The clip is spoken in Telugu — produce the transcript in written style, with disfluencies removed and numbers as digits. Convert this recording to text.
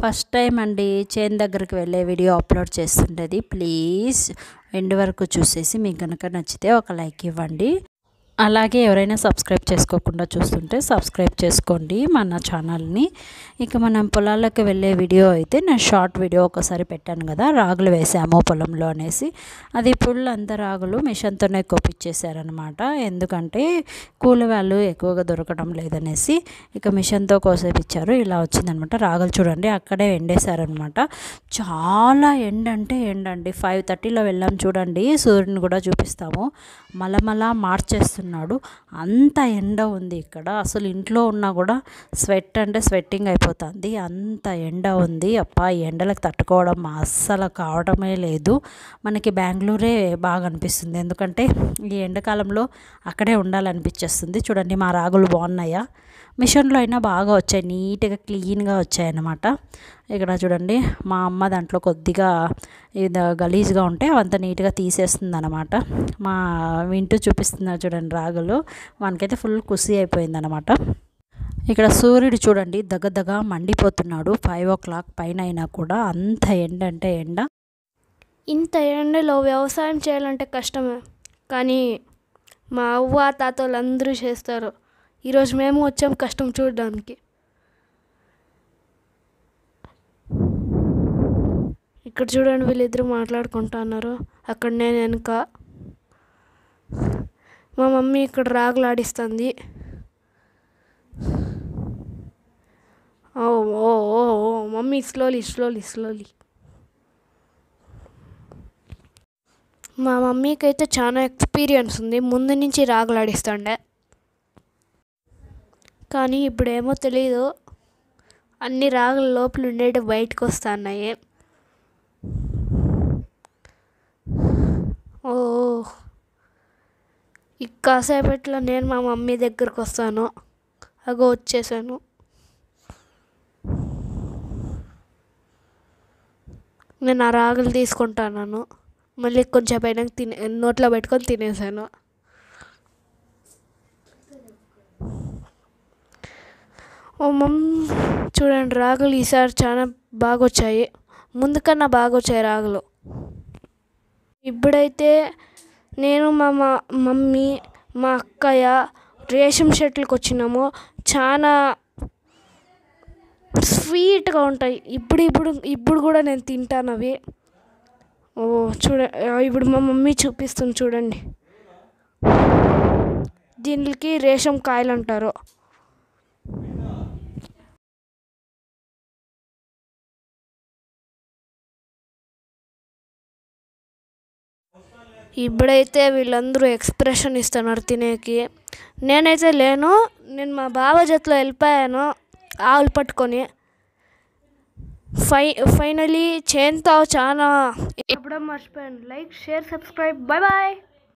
ఫస్ట్ టైం అండి చేను దగ్గరికి వెళ్ళే వీడియో అప్లోడ్ చేస్తుండేది. ప్లీజ్ ఎండ్ వరకు చూసేసి మీకు కనుక నచ్చితే ఒక లైక్ ఇవ్వండి. అలాగే ఎవరైనా సబ్స్క్రైబ్ చేసుకోకుండా చూస్తుంటే సబ్స్క్రైబ్ చేసుకోండి మన ఛానల్ని. ఇక మనం పొలాలకు వెళ్ళే వీడియో అయితే నేను షార్ట్ వీడియో ఒకసారి పెట్టాను కదా, రాగులు వేసాము పొలంలో అనేసి. అది ఫుల్ అంత రాగులు మిషన్తోనే కోపించేశారనమాట. ఎందుకంటే కూలి వాళ్ళు ఎక్కువగా దొరకడం లేదనేసి ఇక మిషన్తో కోసేపిచ్చారు. ఇలా వచ్చిందనమాట. రాగులు చూడండి అక్కడే ఎండేశారనమాట. చాలా ఎండ అంటే ఎండండి. 5:30లో వెళ్ళాం చూడండి. సూర్యుని కూడా చూపిస్తాము. మలమల మార్చేస్తున్నాడు. అంత ఎండ ఉంది ఇక్కడ. అసలు ఇంట్లో ఉన్నా కూడా స్వెట్ అంటే స్వెట్టింగ్ అయిపోతుంది. అంత ఎండ ఉంది. అప్పా ఈ ఎండలకు తట్టుకోవడం అస్సలు కావడమే లేదు. మనకి బెంగళూరే బాగా అనిపిస్తుంది. ఎందుకంటే ఈ ఎండాకాలంలో అక్కడే ఉండాలనిపించేస్తుంది. చూడండి మా రాగులు బాగున్నాయా. మిషన్లో అయినా బాగా వచ్చాయి, నీట్గా క్లీన్గా వచ్చాయన్నమాట. ఇక్కడ చూడండి మా అమ్మ దాంట్లో కొద్దిగా ఇది గలీజ్గా ఉంటే అవంతా నీట్గా తీసేస్తుంది అనమాట. మా వింటూ చూపిస్తున్నారు చూడండి రాగులు. మనకైతే ఫుల్ ఖుషి అయిపోయిందనమాట. ఇక్కడ సూర్యుడు చూడండి దగ్గరగా మండిపోతున్నాడు. 5 o'clock పైన అయినా కూడా అంత ఎండ అంటే ఎండ. ఇంత ఎండలో వ్యవసాయం చేయాలంటే కష్టమే, కానీ మా అవ్వ తాతలు అందరూ చేస్తారు. ఈరోజు మేము వచ్చాం కష్టం చూడడానికి. ఇక్కడ చూడండి వీళ్ళిద్దరూ మాట్లాడుకుంటున్నారు. అక్కడ నేను వెనుక, మా మమ్మీ ఇక్కడ రాగులు ఆడిస్తుంది. ఓ ఓ ఓ ఓ మమ్మీ స్లోలీ స్లోలీ స్లోలీ. మా మమ్మీకి అయితే చాలా ఎక్స్పీరియన్స్ ఉంది. ముందు నుంచి రాగులు ఆడిస్తుండే, కానీ ఇప్పుడేమో తెలీదు, అన్ని రాగుల లోపల ఉండేవి బయటకు వస్తున్నాయి. ఓ కాసేపట్లో నేను మా మమ్మీ దగ్గరకు వస్తాను. అగో వచ్చేసాను. నేను ఆ రాగులు తీసుకుంటాను. మళ్ళీ కొంచెం పైన నోట్లో పెట్టుకొని తినేసాను. ఓ చూడండి రాగులు ఈసారి చాలా బాగా వచ్చాయి. ముందు కన్నా బాగా వచ్చాయి రాగులు. ఇప్పుడైతే నేను మా మమ్మీ మా అక్కయ్య రేషం షెట్లకు వచ్చినాము. చాలా స్వీట్గా ఉంటాయి. ఇప్పుడు కూడా నేను తింటాను అవి. ఓ ఇప్పుడు మా మమ్మీ చూపిస్తుంది చూడండి. దీనికి రేషం కాయలు అంటారు. ఇప్పుడైతే వీళ్ళందరూ ఎక్స్ప్రెషన్ ఇస్తున్నారు తినేకి. నేనైతే లేను. నేను మా బావ జతలో వెళ్ళిపోయాను ఆవులు పట్టుకొని. ఫైనలీ చేనుతో చాలా ఎప్పుడో మర్చిపోయాను. Like, share, subscribe. Bye bye.